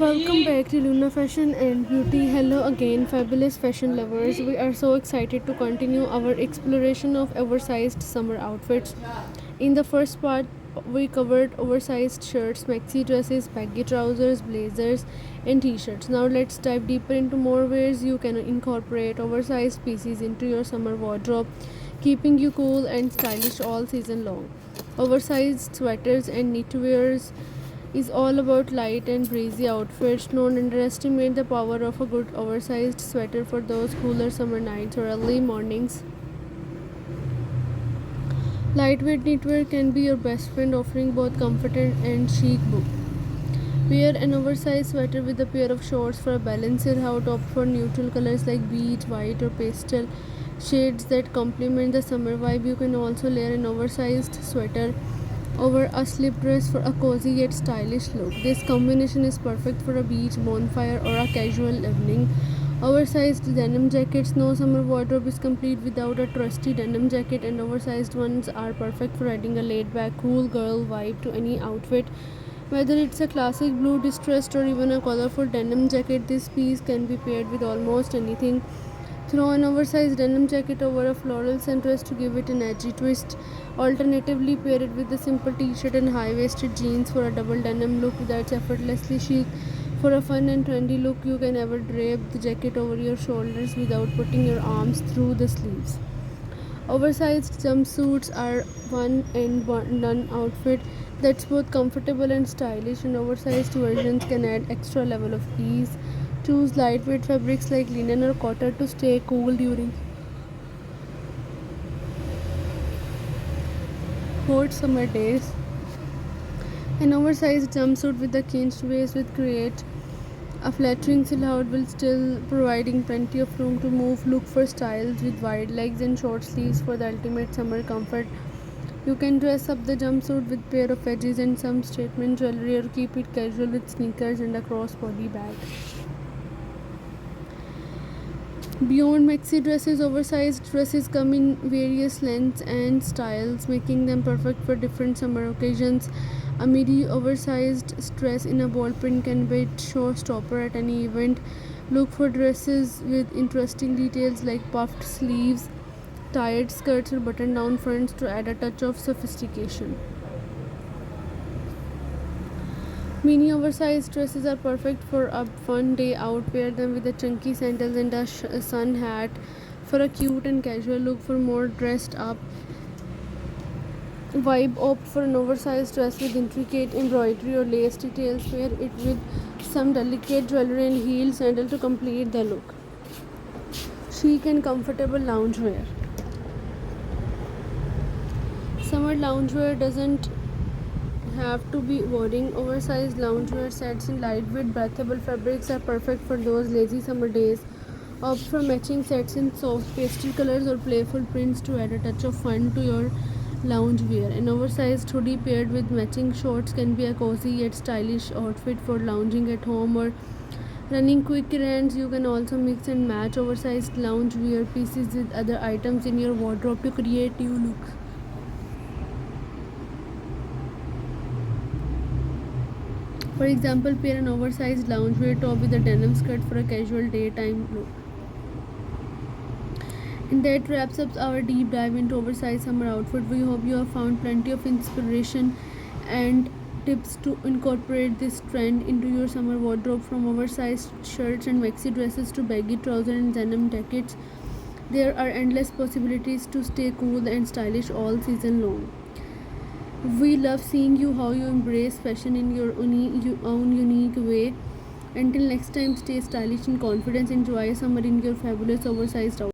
Welcome back to Luna Fashion and Beauty. Hello again, fabulous fashion lovers. We are so excited to continue our exploration of oversized summer outfits. In the first part, we covered oversized shirts, maxi dresses, baggy trousers, blazers, and t shirts. Now, let's dive deeper into more ways you can incorporate oversized pieces into your summer wardrobe, keeping you cool and stylish all season long. Oversized sweaters and knitwears is all about light and breezy outfits. Don't underestimate the power of a good oversized sweater for those cooler summer nights or early mornings. Lightweight knitwear can be your best friend, offering both comfort and chic look. Wear an oversized sweater with a pair of shorts for a balanced out. Opt for neutral colors like beige, white, or pastel shades that complement the summer vibe. You can also layer an oversized sweater over a slip dress for a cozy yet stylish look. This combination is perfect for a beach bonfire or a casual evening. Oversized denim jackets. No summer wardrobe is complete without a trusty denim jacket, and oversized ones are perfect for adding a laid back, cool girl vibe to any outfit. Whether it's a classic blue distressed or even a colorful denim jacket, this piece can be paired with almost anything. Throw an oversized denim jacket over a floral sundress to give it an edgy twist. Alternatively, pair it with a simple t-shirt and high-waisted jeans for a double denim look that's effortlessly chic. For a fun and trendy look, you can ever drape the jacket over your shoulders without putting your arms through the sleeves. Oversized jumpsuits are one and done outfit that's both comfortable and stylish, and oversized versions can add extra level of ease. Choose lightweight fabrics like linen or cotton to stay cool during hot summer days. An oversized jumpsuit with a cinched waist will create a flattering silhouette while still providing plenty of room to move. Look for styles with wide legs and short sleeves for the ultimate summer comfort. You can dress up the jumpsuit with pair of edges and some statement jewelry, or keep it casual with sneakers and a crossbody bag. Beyond maxi dresses, oversized dresses come in various lengths and styles, making them perfect for different summer occasions. A midi oversized dress in a bold print can be a showstopper at any event. Look for dresses with interesting details like puffed sleeves, tied skirts, or button down fronts to add a touch of sophistication. Mini oversized dresses are perfect for a fun day out. Pair them with a chunky sandals and a sun hat for a cute and casual look. For more dressed up vibe, opt for an oversized dress with intricate embroidery or lace details. Pair it with some delicate jewelry and heeled sandal to complete the look. Chic and comfortable loungewear. Summer loungewear doesn't have to be boring. Oversized loungewear sets in lightweight, breathable fabrics are perfect for those lazy summer days. Opt for matching sets in soft pastel colors or playful prints to add a touch of fun to your loungewear. An oversized hoodie paired with matching shorts can be a cozy yet stylish outfit for lounging at home or running quick errands. You can also mix and match oversized loungewear pieces with other items in your wardrobe to create new looks. For example, pair an oversized loungewear top with a denim skirt for a casual daytime look. And that wraps up our deep dive into oversized summer outfit. We hope you have found plenty of inspiration and tips to incorporate this trend into your summer wardrobe. From oversized shirts and maxi dresses to baggy trousers and denim jackets, there are endless possibilities to stay cool and stylish all season long. We love seeing how you embrace fashion in your own unique way. Until next time, stay stylish and confident. Enjoy summer in your fabulous oversized outfit.